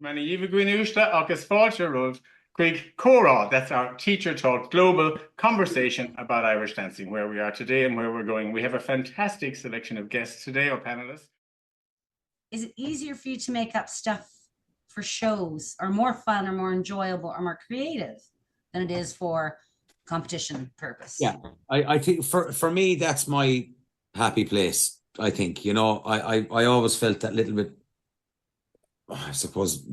Many Eva Gwinushta, August Falcher, Greg Cora. That's our teacher taught global conversation about Irish dancing, where we are today and where we're going. We have a fantastic selection of guests today, our panelists. Is it easier for you to make up stuff for shows, or more fun, or more enjoyable, or more creative than it is for competition purpose? Yeah, I think for me, that's my happy place. I think, I always felt that little bit, I suppose,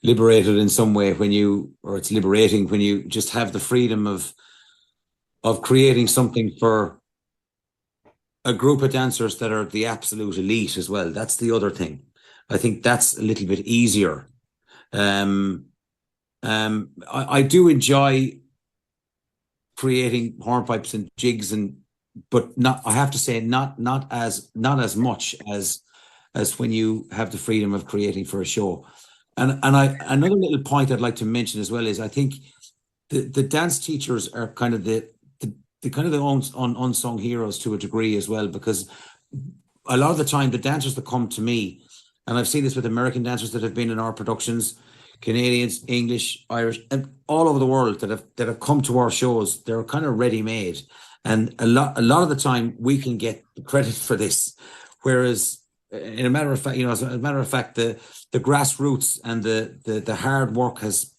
liberated in some way it's liberating when you just have the freedom of creating something for a group of dancers that are the absolute elite as well. That's the other thing. I think that's a little bit easier. I do enjoy creating hornpipes and jigs, but not, I have to say, not as much as when you have the freedom of creating for a show. And another little point I'd like to mention as well is I think the dance teachers are kind of the unsung heroes to a degree as well, because a lot of the time the dancers that come to me, and I've seen this with American dancers that have been in our productions, Canadians, English, Irish, and all over the world that have come to our shows, they're kind of ready-made. And a lot of the time we can get credit for this, whereas as a matter of fact, the grassroots and the hard work has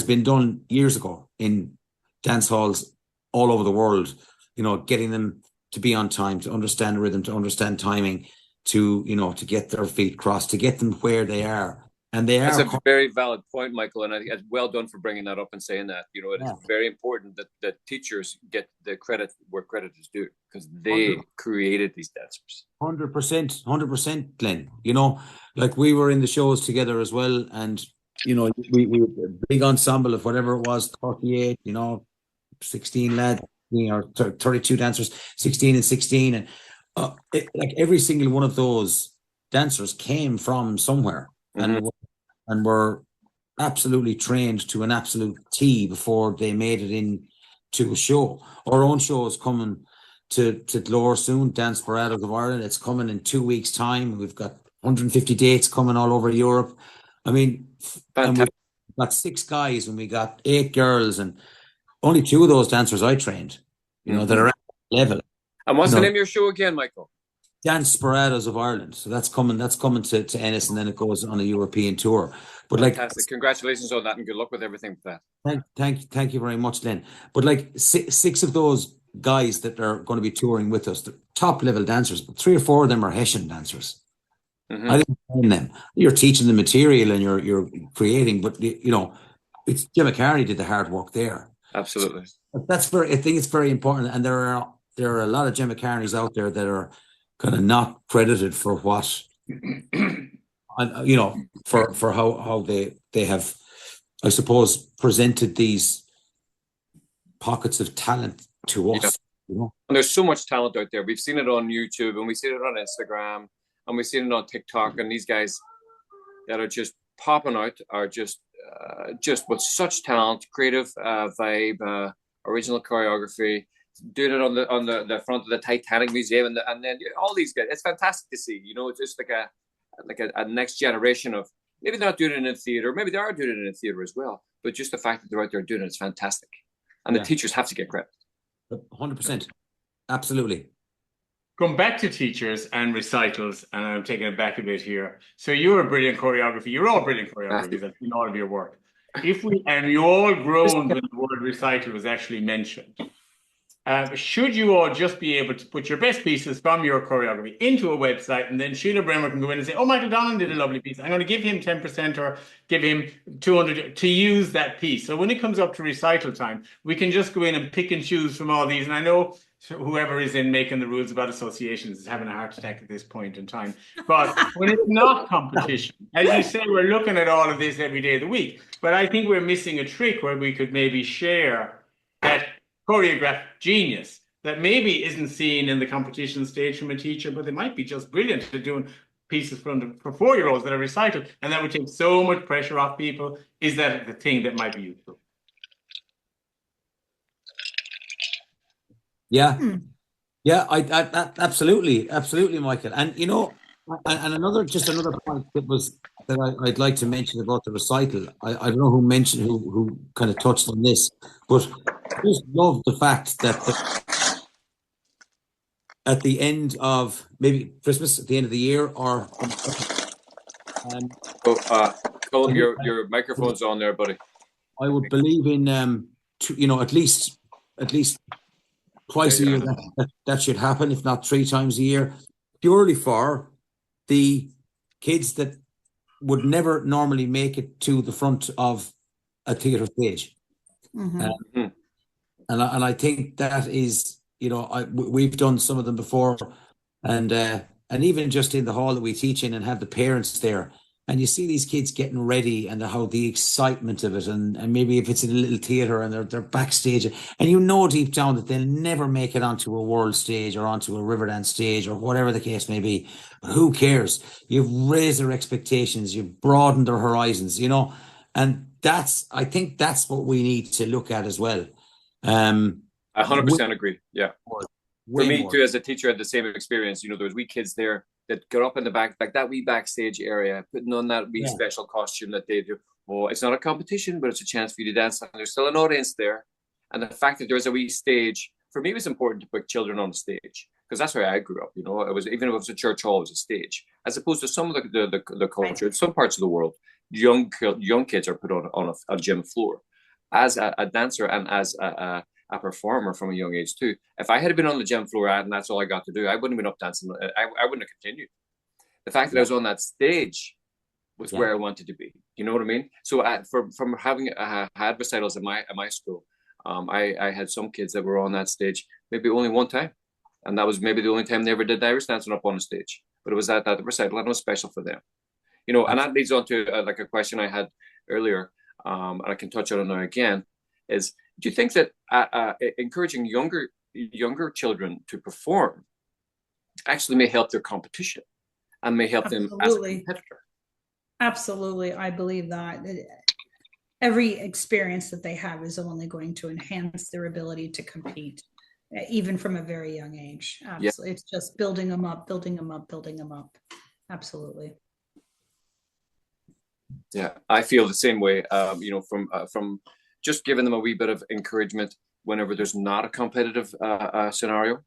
been done years ago in dance halls all over the world, getting them to be on time, to understand rhythm, to understand timing, to get their feet crossed, to get them where they are. And that's a very valid point, Michael, and I think well done for bringing that up and saying that. It is very important that teachers get the credit where credit is due, because they 100%. Created these dancers. 100%, Glenn. Like we were in the shows together as well, and we were a big ensemble of whatever it was, 38, 16 lads, or 32 dancers, 16 and 16, and like every single one of those dancers came from somewhere. Mm-hmm. And were absolutely trained to an absolute T before they made it into a show. Our own show is coming to Glore soon, Dance Parados of Ireland. It's coming in 2 weeks' time. We've got 150 dates coming all over Europe. I mean, and we've got 6 guys and we got 8 girls, and only 2 of those dancers I trained, that are at that level. And what's the name of your show again, Michael? Dance Parados of Ireland. So that's coming to Ennis, and then it goes on a European tour. But fantastic. Congratulations on that, and good luck with everything for that. Thank you very much, Len. But like 6 of those guys that are going to be touring with us, the top level dancers, but 3 or 4 of them are Hessian dancers. Mm-hmm. I didn't train them. You're teaching the material and you're creating, but it's Jim McCartney did the hard work there. Absolutely. So I think it's very important, and there are a lot of Jim McCartneys out there that are kind of not credited for what, for how they have, I suppose, presented these pockets of talent to us. Yeah. And there's so much talent out there. We've seen it on YouTube, and we've seen it on Instagram, and we've seen it on TikTok. And these guys that are just popping out are just with such talent, creative vibe, original choreography. Doing it on the front of the Titanic Museum, and then all these guys. It's fantastic to see. It's just like a next generation of, maybe they're not doing it in a theater, maybe they are doing it in a theater as well. But just the fact that they're out there doing it is fantastic, and the teachers have to get credit. 100%, absolutely. Going back to teachers and recitals, and I'm taking it back a bit here. So you're a brilliant choreographer. You're all brilliant choreographers in all of your work. And you all groaned when the word recital was actually mentioned. Should you all just be able to put your best pieces from your choreography into a website, and then Sheila Bremer can go in and say, oh, Michael Donnellan did a lovely piece. I'm going to give him 10% or give him 200 to use that piece. So when it comes up to recital time, we can just go in and pick and choose from all these. And I know whoever is in making the rules about associations is having a heart attack at this point in time. But when it's not competition, as you say, we're looking at all of this every day of the week. But I think we're missing a trick where we could maybe share that choreographed genius that maybe isn't seen in the competition stage from a teacher, but they might be just brilliant at doing pieces for 4-year-olds that are recited, and that would take so much pressure off people. Is that the thing that might be useful? Yeah, I absolutely, Michael. And And another point I'd like to mention about the recital. I don't know who mentioned who kind of touched on this, but I just love the fact that at the end of maybe Christmas, at the end of the year, or Colm, your microphone's on there, buddy. I would believe in at least twice a year that should happen, if not 3 times a year, purely for the kids that would never normally make it to the front of a theatre stage. And I think that is, we've done some of them before, and even just in the hall that we teach in and have the parents there, and you see these kids getting ready and how the excitement of it, and maybe if it's in a little theatre and they're backstage, and deep down that they'll never make it onto a world stage or onto a Riverdance stage or whatever the case may be. But who cares? You've raised their expectations, you've broadened their horizons, and I think that's what we need to look at as well. I 100% agree. Yeah. For me more. too, as a teacher, I had the same experience. There was wee kids there that got up in the back, like that wee backstage area, putting on that wee special costume that they do. Oh, it's not a competition, but it's a chance for you to dance. And there's still an audience there. And the fact that there's a wee stage, for me, it was important to put children on the stage, because that's where I grew up. It was, even if it was a church hall, it was a stage, as opposed to some of the culture, some parts of the world, young kids are put on a gym floor. As a dancer and as a performer from a young age too. If I had been on the gym floor and that's all I got to do, I wouldn't have been up dancing. I wouldn't have continued. The fact that I was on that stage was where I wanted to be. You know what I mean? So from having had recitals at my school, I had some kids that were on that stage maybe only one time, and that was maybe the only time they ever did Irish dancing up on the stage. But it was at that recital, and it was special for them. And that leads on to like a question I had earlier, and I can touch on it now again. Is, do you think that encouraging younger children to perform actually may help their competition and may help them as a competitor? Absolutely. I believe that every experience that they have is only going to enhance their ability to compete, even from a very young age. Absolutely. Yeah. It's just building them up. Absolutely. Yeah, I feel the same way, from just giving them a wee bit of encouragement whenever there's not a competitive scenario,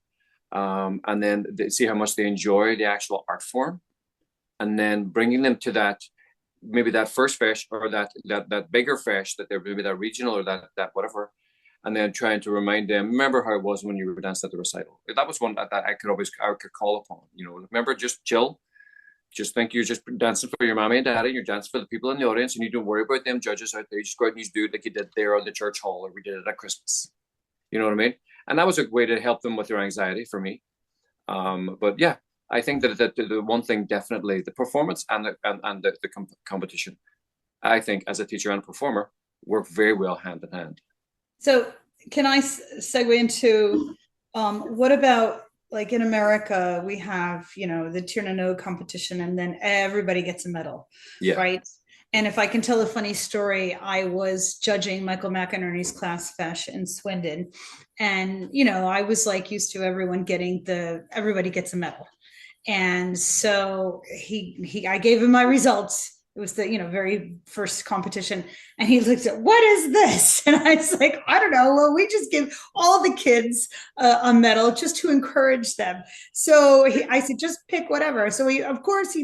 and then see how much they enjoy the actual art form, and then bringing them to that, maybe that first fesh or that bigger fesh, that they're maybe that regional or that whatever, and then trying to remind them, remember how it was when you were dancing at the recital. That was one that I could call upon. Remember, just chill. Just think you're just dancing for your mommy and daddy, and you're dancing for the people in the audience, and you don't worry about them judges out there. You just go out and you do it like you did there on the church hall, or we did it at Christmas. You know what I mean? And that was a way to help them with their anxiety for me. But yeah, I think that the one thing definitely, the performance and the competition, I think as a teacher and a performer, work very well hand in hand. So can I segue into what about, like in America, we have, the Tirnano competition, and then everybody gets a medal, right? And if I can tell a funny story, I was judging Michael McInerney's class fesh in Swindon, and I was like used to everybody gets a medal, and so I gave him my results. It was the very first competition, and he looked at, what is this? And I was like, I don't know. Well, we just give all the kids a medal just to encourage them. So I said, just pick whatever. So he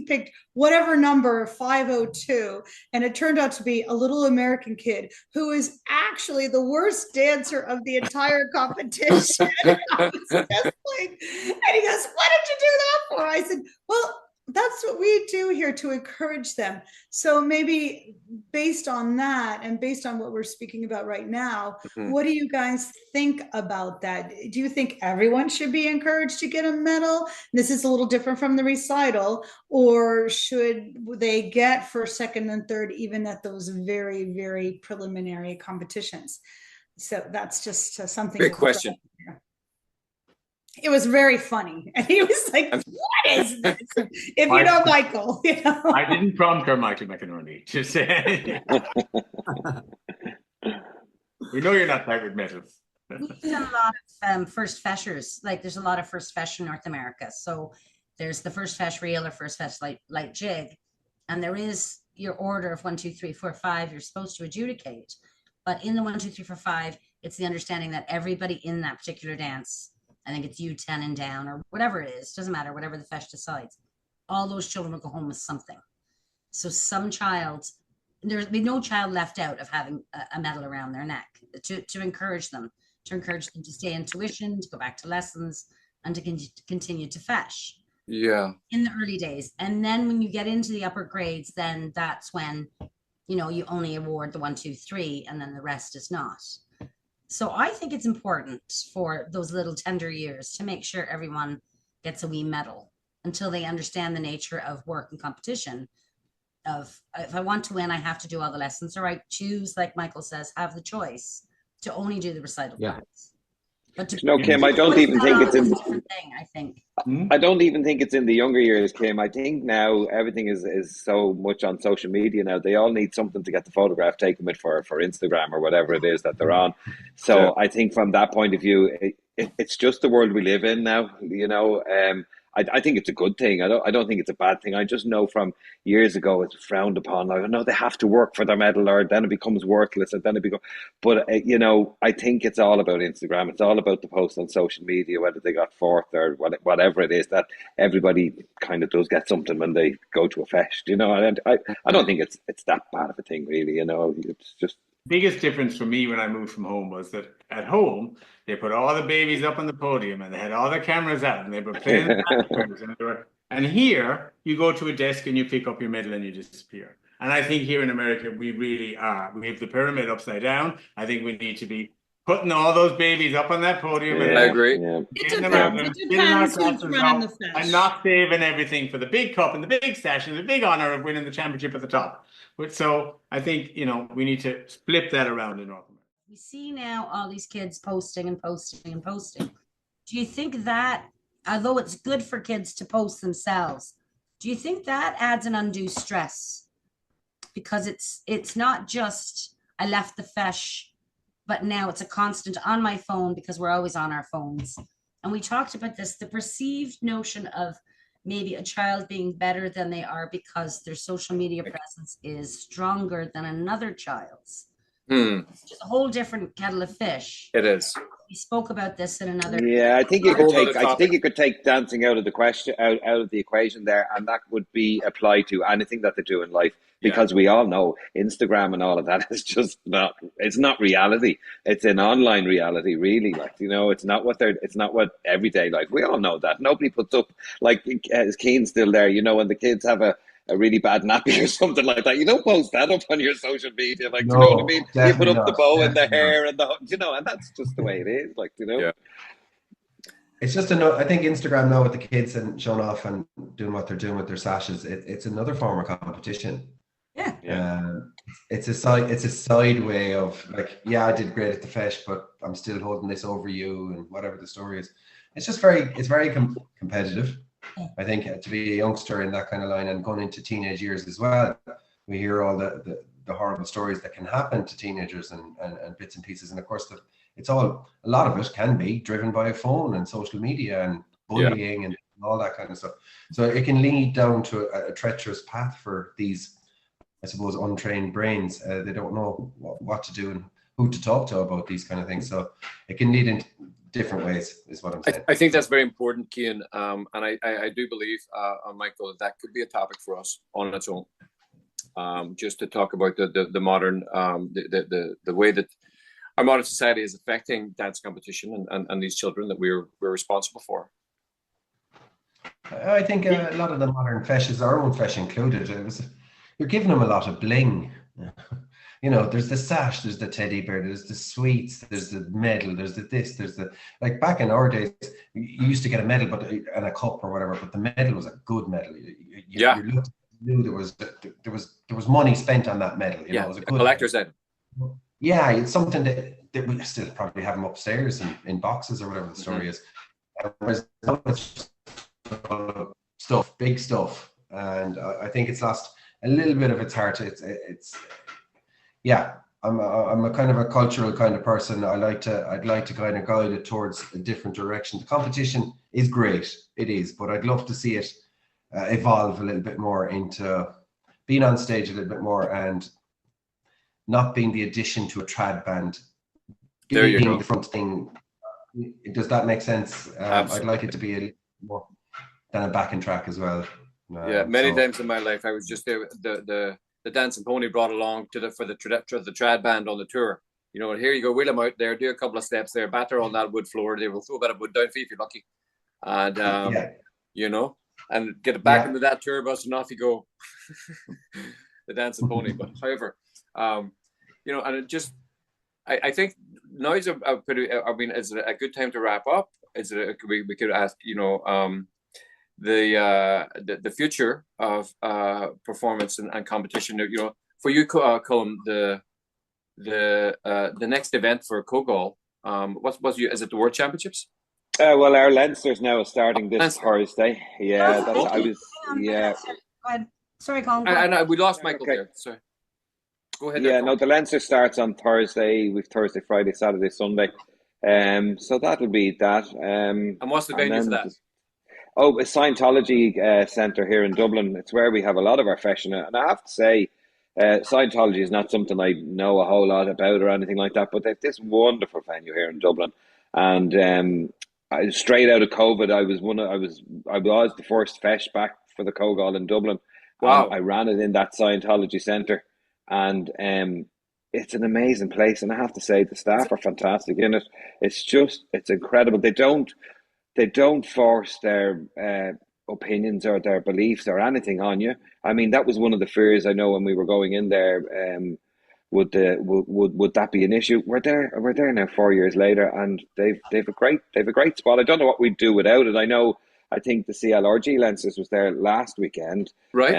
picked whatever number, 502, and it turned out to be a little American kid who is actually the worst dancer of the entire competition. And I was just like, and he goes, what did you do that for? I said, well, that's what we do here to encourage them. So maybe based on that, and based on what we're speaking about right now, what do you guys think about that? Do you think everyone should be encouraged to get a medal? This is a little different from the recital, or should they get first, second, and third, even at those very, very preliminary competitions? So that's just something. Great question. It was very funny, and he was like, what is this? If you know Michael, I didn't prompt her, Michael McInerney, to say. We know you're not tight with medals. We've done a lot of first feshers. Like, there's a lot of first fesh in North America. So there's the first fesh reel or first fesh light jig, and there is your order of 1, 2, 3, 4, 5 you're supposed to adjudicate. But in the 1, 2, 3, 4, 5, it's the understanding that everybody in that particular dance, I think it's U10 and down or whatever it is, doesn't matter, whatever the fesh decides, all those children will go home with something. So some child, there'll be no child left out of having a medal around their neck, to encourage them to stay in tuition, to go back to lessons, and to continue to fesh. Yeah. In the early days. And then when you get into the upper grades, then that's when, you know, you only award the 1, 2, 3, and then the rest is not. So I think it's important for those little tender years to make sure everyone gets a wee medal until they understand the nature of work and competition. Of if I want to win, I have to do all the lessons, or I choose, like Michael says, have the choice to only do the recital parts. But to, Kim, I don't even think it's in. Thing, I think. I don't even think it's in the younger years, Kim. I think now everything is so much on social media now. They all need something to get the photograph taken with for Instagram or whatever it is that they're on. So I think from that point of view, it's just the world we live in now. You know, I think it's a good thing. I don't think it's a bad thing. I just know from years ago it's frowned upon. I know they have to work for their medal, or then it becomes worthless, and then it becomes. But you know, I think it's all about Instagram. It's all about the post on social media, whether they got fourth or whatever it is. That everybody kind of does get something when they go to a fest. You know, and I don't think it's that bad of a thing, really. You know, it's just. Biggest difference for me when I moved from home was that at home they put all the babies up on the podium and they had all the cameras out and they were playing and here you go to a desk and you pick up your medal and you disappear. And I think here in America we really are. We have the pyramid upside down. I think we need to be putting all those babies up on that podium. I agree. And not saving everything for the big cup and the big session, the big honor of winning the championship at the top. But so I think, you know, we need to flip that around in North America. We see now all these kids posting and posting and posting. Do you think that, although it's good for kids to post themselves, do you think that adds an undue stress? Because it's not just I left the fesh, but now it's a constant on my phone because we're always on our phones. And we talked about this, the perceived notion of maybe a child being better than they are because their social media presence is stronger than another child's. It's just a whole different kettle of fish. It is. We spoke about this in another. Yeah, I think you could take dancing out of the question, out of the equation there, and that would be applied to anything that they do in life. Because we all know Instagram and all of that is just not. It's not reality. It's an online reality, really. Like, you know, it's not what everyday life. We all know that. Nobody puts up, like, is Cian still there? You know, when the kids have a really bad nappy or something like that, you don't post that up on your social media. Like, no, you know what I mean? You put up the bow and the hair and you know, and that's just the way it is. Like, you know. Yeah. It's just I think Instagram now with the kids and showing off and doing what they're doing with their sashes, it's another form of competition. Yeah. It's a side way of, like, yeah, I did great at the fesh, but I'm still holding this over you, and whatever the story is. It's just very competitive. I think to be a youngster in that kind of line and going into teenage years as well, we hear all the horrible stories that can happen to teenagers and bits and pieces. And of course, a lot of it can be driven by a phone and social media and bullying and all that kind of stuff. So it can lead down to a treacherous path for these, I suppose, untrained brains. They don't know what to do and who to talk to about these kind of things. So it can lead in different ways, is what I'm saying. I think that's very important, Cian. And I do believe, Michael, that could be a topic for us on its own. Just to talk about the modern, the way that our modern society is affecting dance competition and these children that we're responsible for. I think a lot of the modern feshes, our own fesh included, you're giving them a lot of bling. You know, there's the sash, there's the teddy bear, there's the sweets, there's the medal, there's the like back in our days, you used to get a medal and a cup or whatever, but the medal was a good medal. You knew there was money spent on that medal. You know, it was a good collector's item. Yeah, it's something that we still probably have them upstairs in boxes or whatever the story is. Whereas now it's stuff, big stuff, and I think it's lost a little bit of its heart. I'm a kind of a cultural kind of person. I'd like to kind of guide it towards a different direction. The competition is great, it is, but I'd love to see it evolve a little bit more into being on stage a little bit more and not being the addition to a trad band. There you go. The front thing. Does that make sense? I'd like it to be a little more than a backing track as well. Yeah, many times in my life I was just there. The dancing pony brought along for the trad band on the tour. You know, and here you go, wheel them out there, do a couple of steps there, batter on that wood floor. They will throw a bit of wood down for you if you're lucky, and you know, and get it back into that tour bus, and off you go. The dancing pony. But however, you know, and it just, I think now is a pretty. I mean, is it a good time to wrap up? Is it? We could ask, you know, the future of performance and competition. You know, for you, Colm, the next event for Keogh, is it the World Championships? Well, our Leinster's now starting this Thursday. Yeah, Sorry, Colm. And we lost Michael there. Sorry. Go ahead. Yeah, no, the Leinster starts on Thursday. We've Thursday, Friday, Saturday, Sunday. So that'll be that. And what's the venue for that? Oh, a Scientology Centre here in Dublin. It's where we have a lot of our fashion. And I have to say, Scientology is not something I know a whole lot about or anything like that, but they've this wonderful venue here in Dublin. And straight out of COVID, I was the first fesh back for the Keogh in Dublin. Wow! I ran it in that Scientology Centre, and it's an amazing place. And I have to say, the staff are fantastic in it. It's incredible. They don't force their opinions or their beliefs or anything on you. I mean, that was one of the fears I know when we were going in there. Would that be an issue? We're there now 4 years later, and they've a great spot. I don't know what we'd do without it. I think the CLRG Leinsters was there last weekend, right?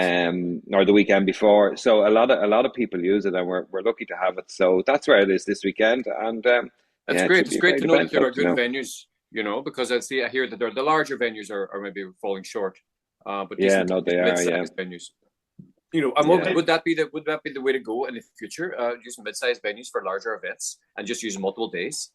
Or the weekend before. So a lot of people use it, and we're lucky to have it. So that's where it is this weekend, and that's great. It's great to know that there are good venues. You know, because I hear that the larger venues are maybe falling short. But they are. Venues. You know, would that be the way to go in the future? Using mid-sized venues for larger events and just using multiple days.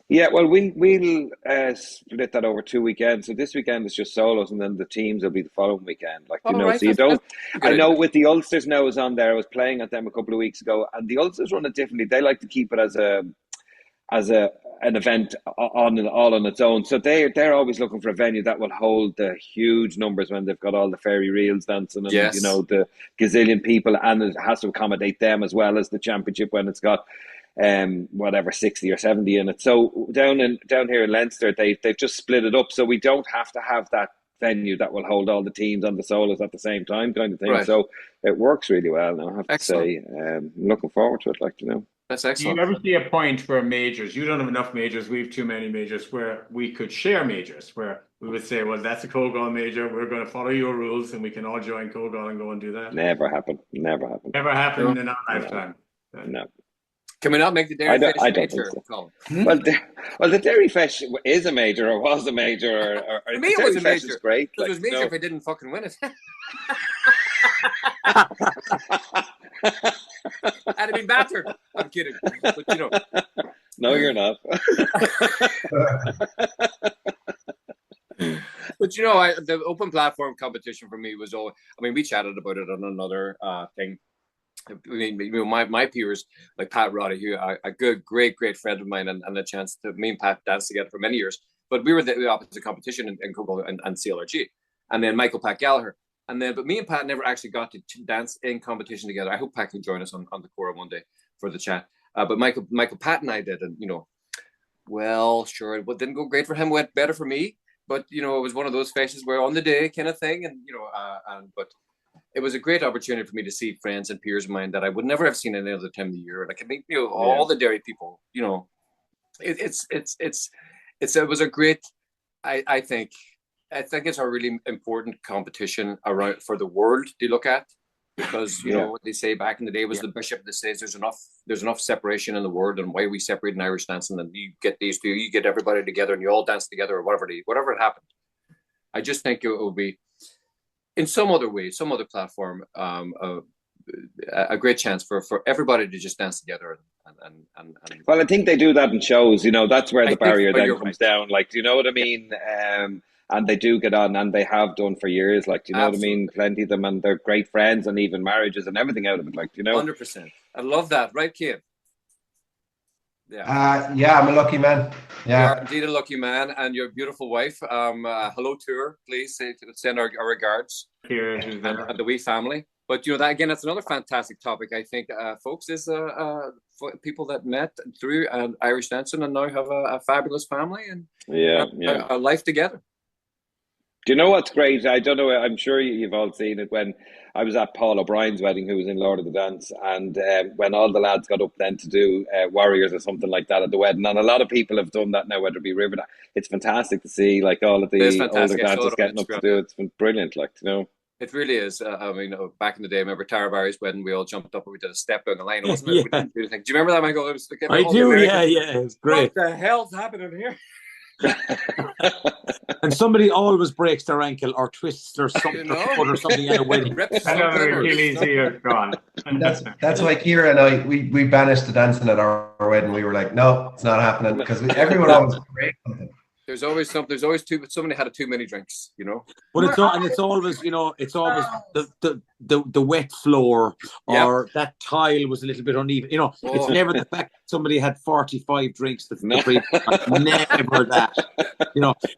Yeah, well, we'll split that over 2 weekends. So this weekend is just solos, and then the teams will be the following weekend. Right. So you don't. I know with the Ulsters now is on there. I was playing at them a couple of weeks ago, and the Ulsters run it differently. They like to keep it as an event all on its own. So they're always looking for a venue that will hold the huge numbers when they've got all the fairy reels dancing and you know, the gazillion people, and it has to accommodate them as well as the championship when it's got 60 or 70 in it. So down here in Leinster, they've just split it up, so we don't have to have that venue that will hold all the teams and the solos at the same time, kind of thing. Right. So it works really well now, I have to say. I'm looking forward to it, That's excellent. Do you ever see a point where majors, you don't have enough majors, we have too many majors, where we could share majors, where we would say, well, that's a Keogh major, we're going to follow your rules and we can all join Keogh and go and do that? Never happened in our lifetime. No. Can we not make the Dairy Fish I don't major? think so. Well, the Dairy Fish is a major, or was a major, or to me it was a major. Is great. It was major if I didn't fucking win it. I'd have been battered. I'm kidding, but you know. No, you're not. But you know, the open platform competition for me was all. I mean, we chatted about it on another thing. I mean, you know, my peers like Pat Roddy, who a good, great friend of mine, and the chance to me and Pat dance together for many years. But we were the opposite competition in Keogh and CLRG, and then Michael Pat Gallagher. But me and Pat never actually got to dance in competition together. I hope Pat can join us on the Cora one day for the chat. But Michael Pat and I did, and you know, well, sure, it didn't go great for him. Went better for me, but you know, it was one of those faces where on the day kind of thing, and you know, but it was a great opportunity for me to see friends and peers of mine that I would never have seen any other time of the year. And I could meet, you know, all the dairy people. You know, it was a great. I think it's a really important competition around for the world to look at, because you know what they say back in the day was the bishop that says there's enough separation in the world, and why we separate in Irish dancing, and you get these two, you get everybody together and you all dance together, or whatever it happened. I just think it will be in some other way, some other platform, a great chance for everybody to just dance together. And well, I think they do that in shows. That's where the barrier then comes right. down. Like, do you know what I mean? And they do get on, and they have done for years. Like, do you know what I mean? Plenty of them, and they're great friends, and even marriages and everything out of it. Like, do you know? 100%. I love that, right, Keogh? Yeah, I'm a lucky man. Yeah, you're indeed a lucky man, and your beautiful wife. Hello to her, please. Send our regards Here, and the wee family. But that again, that's another fantastic topic. I think, folks, is for people that met through Irish dancing and now have a fabulous family and a life together. Do you know what's great? I don't know. I'm sure you've all seen it when I was at Paul O'Brien's wedding, who was in Lord of the Dance, and when all the lads got up then to do Warriors or something like that at the wedding, and a lot of people have done that now, whether it be River. It's fantastic to see, like, all of the older dancers getting up to do it. It's been brilliant, like, It really is. I mean, back in the day, I remember Tara Barry's wedding. We all jumped up and we did a step down the line, wasn't it? Yeah. Do you remember that, Michael? I do. Yeah, it's great. What the hell's happening here? And somebody always breaks their ankle or twists their something or something at a wedding. Another Achilles here gone. That's why Kira and I we banished the dancing at our wedding. We were like, no, it's not happening, because everyone always breaks something. There's always somebody had too many drinks, But it's always the wet floor or that tile was a little bit uneven. It's never the fact that somebody had 45 drinks never that.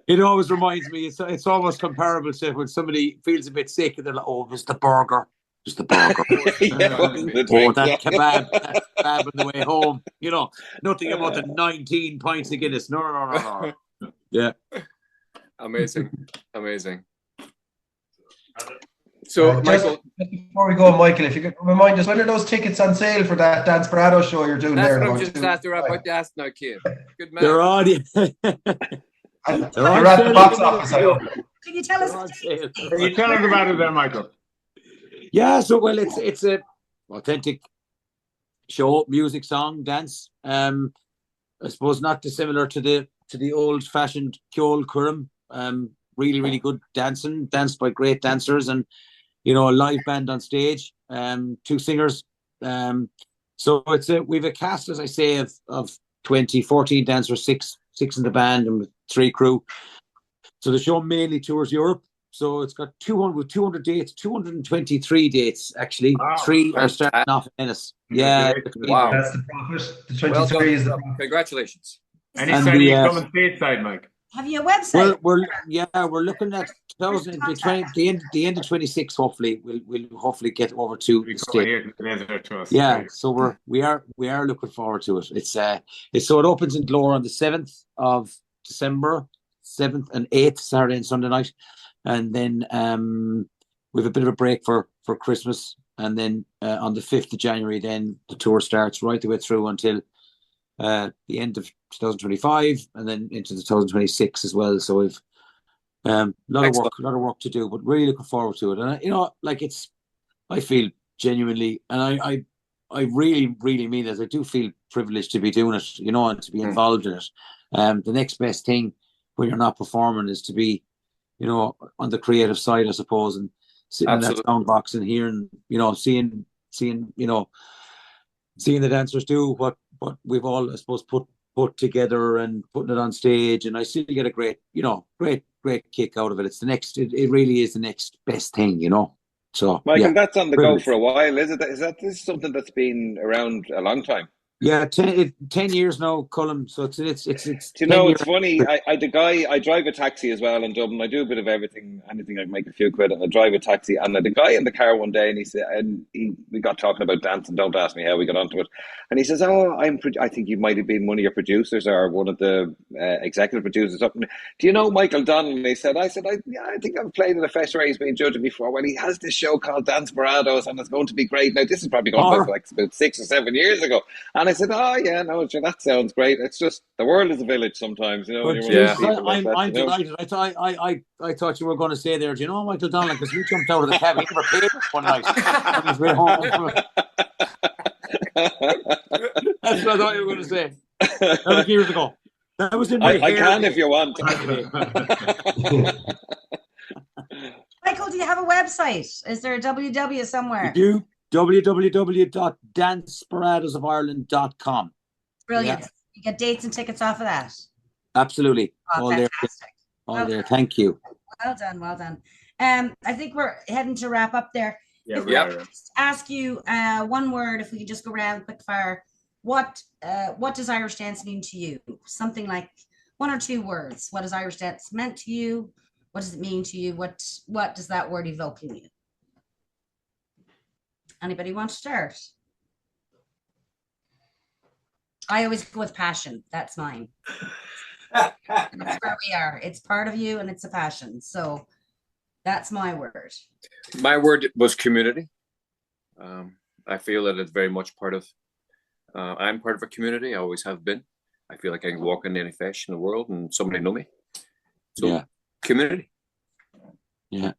It always reminds me. It's almost comparable to when somebody feels a bit sick and they're like, oh, it was the burger. Just the burger. That kebab on the way home. Nothing about the 19 pints of Guinness. No. Yeah. Amazing. So, Michael, just before we go, Michael, if you could remind us, when are those tickets on sale for that Danceparado show you're doing that's there? What I'm just about to ask now, Keogh. Good man. They're on. They're at the box office. Can you tell us? Can you tell us about it there, Michael? Yeah, so it's a authentic show, music, song, dance. I suppose not dissimilar to the old-fashioned Keogh Curram. Really, really good dancing, danced by great dancers, and a live band on stage. 2 singers. So we've a cast, as I say, of 14 dancers, six in the band, and with 3 crew. So the show mainly tours Europe. So it's got 200 dates, 223 dates actually. Wow. 3 are starting off in Ennis. Yeah. Wow. That's the profit. The 23 is the profit. Congratulations. Anytime you come on stateside, Mike. Have you a website? We're looking at the end of 26. Hopefully, we'll hopefully get over to the state. Yeah, so we are looking forward to it. It's so it opens in Glore on the 7th of December, 7th and 8th, Saturday and Sunday night, and then we have a bit of a break for Christmas, and then on the 5th of January, then the tour starts right the way through until the end of 2025, and then into 2026 as well. So we've a lot of work to do, but really looking forward to it. And I feel genuinely, and I really, really mean it. I do feel privileged to be doing it, and to be involved in it. The next best thing when you're not performing is to be, on the creative side, I suppose, and sitting in that sound box and hearing, seeing the dancers do what we've all, I suppose, put together and putting it on stage, and I still get a great kick out of it. It's it really is the next best thing, So, Michael, that's on the go for a while, is it? Is this something that's been around a long time? Yeah, 10 years now, Colm. So it's. It's funny. I drive a taxi as well in Dublin. I do a bit of everything, anything I can make a few quid, and I drive a taxi. And the guy in the car one day, and he said, we got talking about dancing. Don't ask me how we got onto it. And he says, "Oh, I think you might have been one of your producers or one of the executive producers up. Do you know Michael Donnellan?" And I said, I think I've played in a festival. He's been judging before. Well, he has this show called Danceparados, and it's going to be great. Now, this is probably going back like about 6 or 7 years ago. And I said, "Oh yeah, no, that sounds great. It's just the world is a village sometimes, I'm delighted. I thought you were going to say there, do you know Michael Donnellan? Because we jumped out of the cab. He never paid us one night on his way home. That's what I thought you were going to say. That was years ago. That was in my I can if you want. Michael, do you have a website? Is there a www somewhere? We do. www.dancesparadosofireland.com. Brilliant. Yeah. You get dates and tickets off of that. Absolutely. Oh, All there. fantastic. All there. Thank you. Well done. Well done. I think we're heading to wrap up there. Yeah, If we I are. could just ask you one word, if we could just go around quick fire, what does Irish dance mean to you? Something like 1 or 2 words. What does Irish dance meant to you? What does it mean to you? What does that word evoke in you? Anybody want to start? I always go with passion. That's mine. That's where we are. It's part of you and it's a passion. So that's my word. My word was community. I feel that it's very much part of, I'm part of a community. I always have been. I feel like I can walk in any fashion in the world and somebody know me. So yeah. Community. Yeah.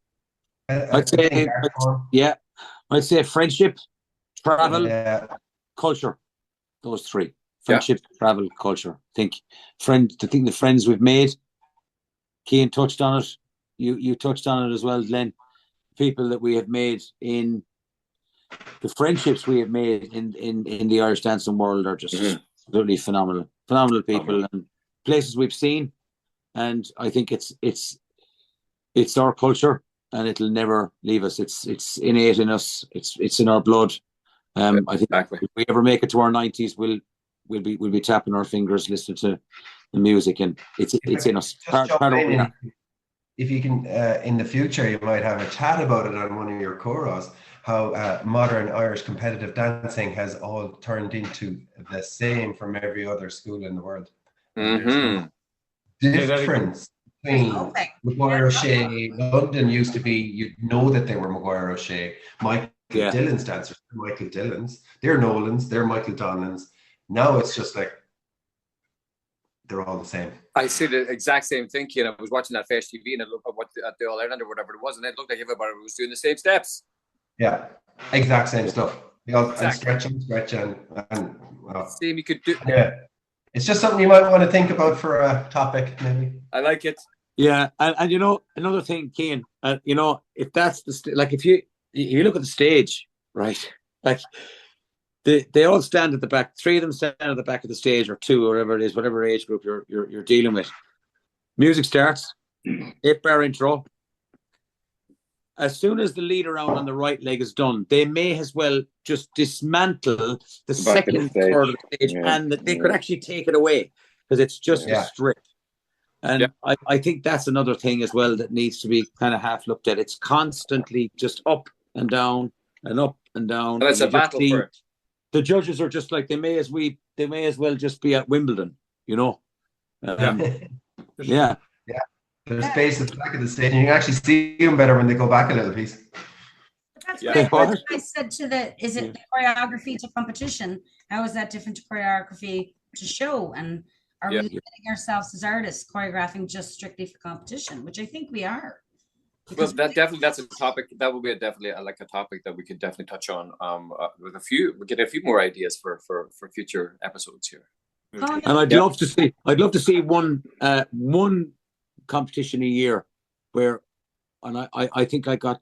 I'd say friendship, travel, culture. Those 3. Friendship, travel, culture. The friends we've made. Cian touched on it. You touched on it as well, Glenn. People that we have made in the friendships we have made in the Irish dancing world are just absolutely phenomenal. Phenomenal people and places we've seen. And I think it's our culture and it'll never leave us. It's innate in us. It's in our blood. I think if we ever make it to our 90s, we'll be tapping our fingers, listening to the music, and it's in us. If you can, in the future, you might have a chat about it on one of your choros, how modern Irish competitive dancing has all turned into the same from every other school in the world. Difference between Maguire O'Shea, London used to be, you'd know that they were Maguire O'Shea. Michael Dillon's dancers, Michael Dillon's. They're Nolan's, they're Michael Donnellan's. Now it's just like, they're all the same. I see the exact same thing, Cian. I was watching that Fest TV and I looked at the All Ireland or whatever it was, and it looked like everybody was doing the same steps. Yeah, exact same stuff. And stretch and same you could do. Yeah, it's just something you might want to think about for a topic, maybe. I like it. Yeah, and you know another thing, Cian. You know, if that's like if you look at the stage, right? Like they all stand at the back. 3 of them stand at the back of the stage, or 2, or whatever it is, whatever age group you're dealing with. Music starts, 8-bar intro. As soon as the lead around on the right leg is done, they may as well just dismantle the second third of the stage, and they could actually take it away because it's just a strip. And I think that's another thing as well that needs to be kind of half looked at. It's constantly just up and down and up and down. And it's a battle for it. The judges are just like they may as well just be at Wimbledon, you know. Yeah. There's space at the back of the stage, and you can actually see them better when they go back a little piece. That's what I said to is it the choreography to competition? How is that different to choreography to show? And are we letting ourselves as artists choreographing just strictly for competition, which I think we are. Well, that's a topic that will be definitely a topic that we could definitely touch on. We get a few more ideas for future episodes here. And I'd love to see one competition a year where, and I think I got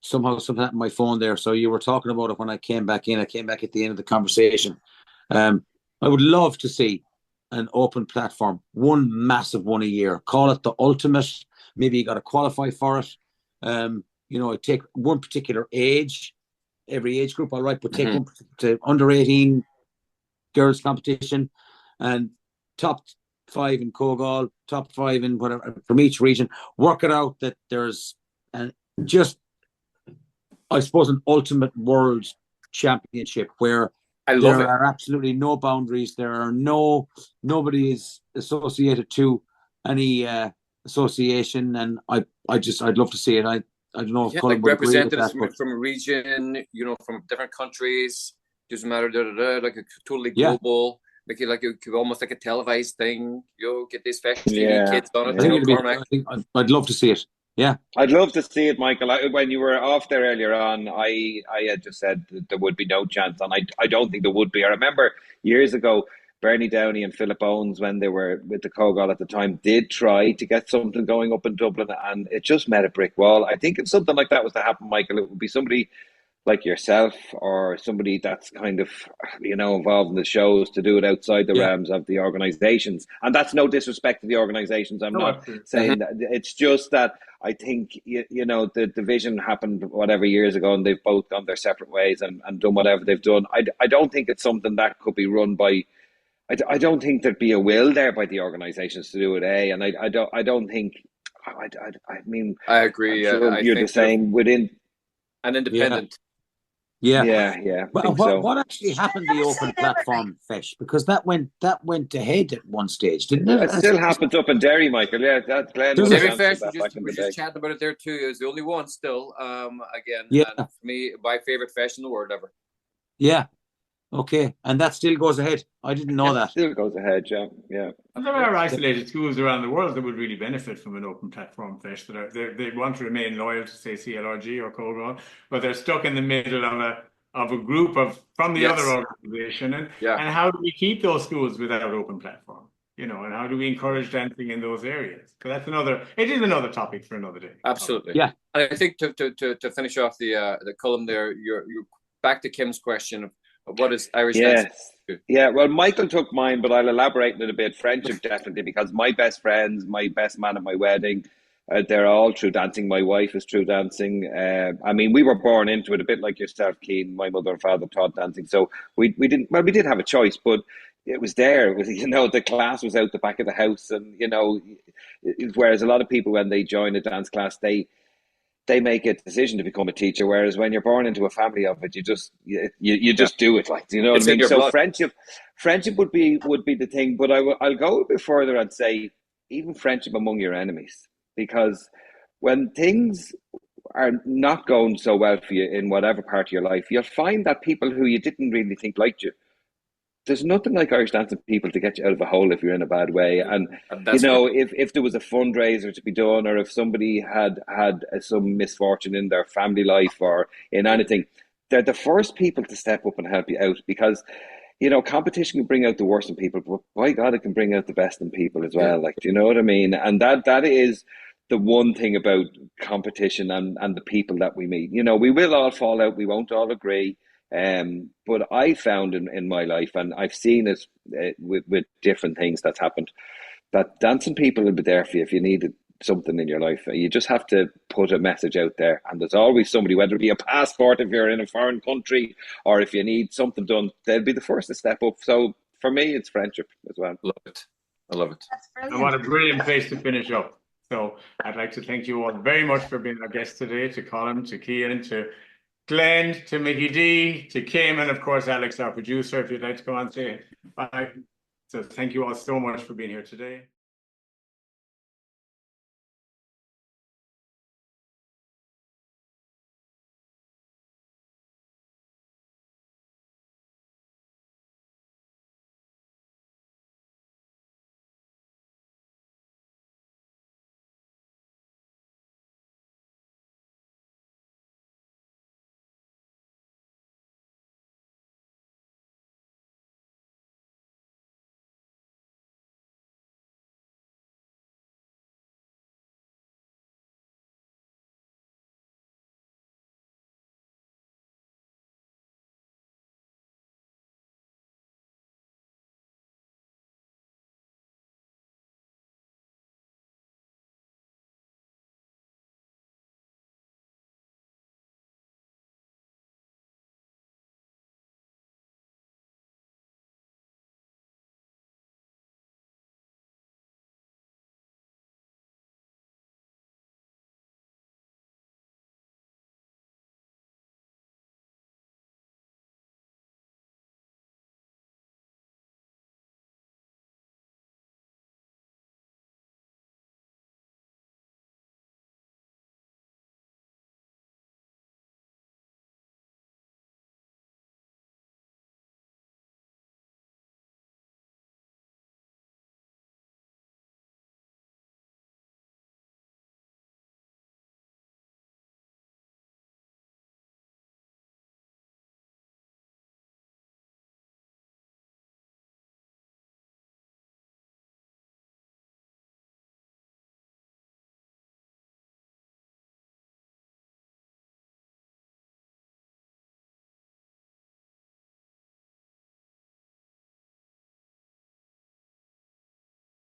somehow something on my phone there. So you were talking about it when I came back in. I came back at the end of the conversation. I would love to see an open platform, one massive one a year. Call it the ultimate. Maybe you got to qualify for it. You know, take one particular age, every age group, all right, but take one to under 18 girls competition, and top 5 in Keogh, top 5 in whatever from each region. Work it out that there's just, I suppose, an ultimate world championship where there are absolutely no boundaries. There are nobody is associated to any association, and I'd love to see it. I don't know if like representatives from a region, you know, from different countries. Doesn't matter, like a totally global. Make it like almost like a televised thing. Get these Fashion TV kids on it. I'd love to see it. Yeah, I'd love to see it, Michael. When you were off there earlier on, I had just said that there would be no chance, and I don't think there would be. I remember years ago, Bernie Downey and Philip Owens, when they were with the Keogh at the time, did try to get something going up in Dublin, and it just met a brick wall. I think if something like that was to happen, Michael, it would be somebody like yourself or somebody that's kind of, you know, involved in the shows to do it outside the realms of the organizations. And that's no disrespect to the organizations. I'm not saying that. It's just that I think, you know, the division happened whatever years ago and they've both gone their separate ways and done whatever they've done. I don't think it's something that could be run by, I don't think there'd be a will there by the organizations to do it, and I don't think, I mean, I agree. I'm sure you're the same within an independent. Yeah. Well, what actually happened to the open platform, Fesh? Because that went ahead at one stage, didn't it? It still happens up in Derry, Michael. Yeah, that's Glenn. Derry Fesh, we're just chatting about it there too. It was the only one still. Again, and for me, my favorite Fesh in the world ever. Yeah. Okay, and that still goes ahead. I didn't know that. Still goes ahead, yeah. And there are isolated schools around the world that would really benefit from an open platform, Fesh. They want to remain loyal to, say, CLRG or Colm, but they're stuck in the middle of a group from the other organization. And how do we keep those schools without open platform? You know, and how do we encourage dancing in those areas? Because it is another topic for another day. Absolutely. Yeah. And I think to finish off the column there, you're back to Kim's question of what is Irish dance? Yeah, well, Michael took mine, but I'll elaborate a bit. Friendship, definitely, because my best friends, my best man at my wedding, they're all true dancing. My wife is true dancing. I mean, we were born into it a bit like yourself, Cian. My mother and father taught dancing, so we did have a choice, but it was there. It was, you know, the class was out the back of the house, and you know, whereas a lot of people when they join a dance class, they make a decision to become a teacher, whereas when you're born into a family of it, you just do it, like, you know what I mean? So blood. friendship would be the thing, but I'll go a bit further and say even friendship among your enemies, because when things are not going so well for you in whatever part of your life, you'll find that people who you didn't really think liked you, there's nothing like Irish dancing people to get you out of a hole if you're in a bad way. And you know, if there was a fundraiser to be done, or if somebody had some misfortune in their family life or in anything, they're the first people to step up and help you out, because, you know, competition can bring out the worst in people, but by God, it can bring out the best in people as well. Like, do you know what I mean? And that is the one thing about competition and the people that we meet. You know, we will all fall out, we won't all agree. But I found in my life, and I've seen it with different things that's happened, that dancing people will be there for you if you needed something in your life. You just have to put a message out there, and there's always somebody, whether it be a passport if you're in a foreign country, or if you need something done, they'll be the first to step up. So for me, it's friendship as well. I love it. That's brilliant. And what a brilliant place to finish up. So I'd like to thank you all very much for being our guests today, to Colm, to Cian, to Glenn, to Mickey D, to Kim, and of course Alex, our producer, if you'd like to come on and say bye. So thank you all so much for being here today.